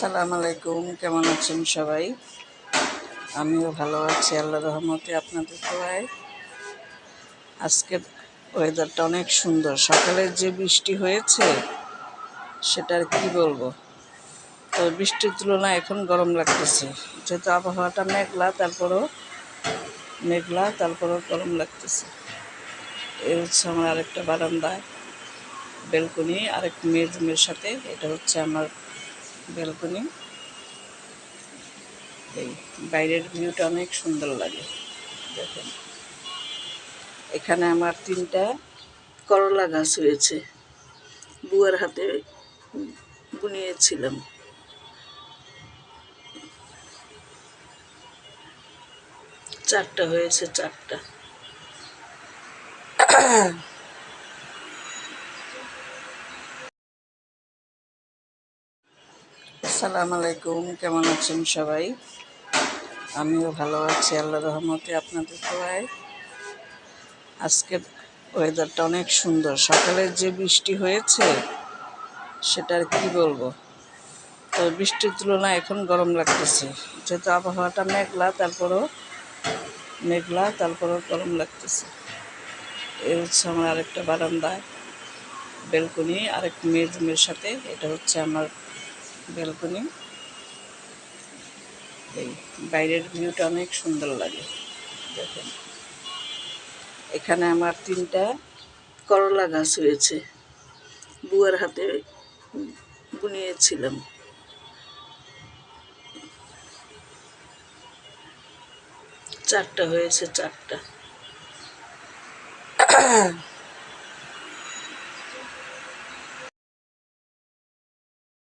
আসসালামু আলাইকুম, কেমন আছেন সবাই? আমিও ভালো আছি আল্লাহর রহমতে, আপনাদের দোয়ায়। আজকের ওয়েদারটা অনেক সুন্দর। সকালে যে বৃষ্টি হয়েছে সেটার কি বলবো। তো বৃষ্টির তুলনায় এখন গরম লাগতেছে, যেহেতু আবহাওয়াটা মেঘলা, তারপরও গরম লাগতেছে। এই হচ্ছে আমার আরেকটা বারান্দা, ব্যালকনি, আরেক মেয়ের রুমের সাথে। এটা হচ্ছে আমার ব্যালকনি। এই বাইরের ভিউটা অনেক সুন্দর লাগে, দেখেন। এখানে আমার 3টা করলা গাছ হয়েছে, বুয়ার হাতে বুনিয়েছিলাম। 4টা হয়েছে, 4টা। আসসালামু আলাইকুম, কেমন আছেন সবাই? আমিও ভালো আছি আল্লাহর রহমতে, আপনাদের দোয়ায়। আজকের ওয়েদারটা অনেক সুন্দর। সকালে যে বৃষ্টি হয়েছে সেটার কি বলবো। তো বৃষ্টির তুলনায় এখন গরম লাগতেছে, যেহেতু আবহাওয়াটা মেঘলা, তারপরও গরম লাগতেছে। এই হচ্ছে আমার আরেকটা বারান্দা, ব্যালকনি, আরেক মেয়ের রুমের সাথে। এটা হচ্ছে আমার ব্যালকনি। এই বাইরের ভিউটা অনেক সুন্দর লাগে, দেখেন। এখানে আমার 3টা করলা গাছ হয়েছে, বুয়ার হাতে বুনিয়েছিলাম। 4টা হয়েছে, 4টা।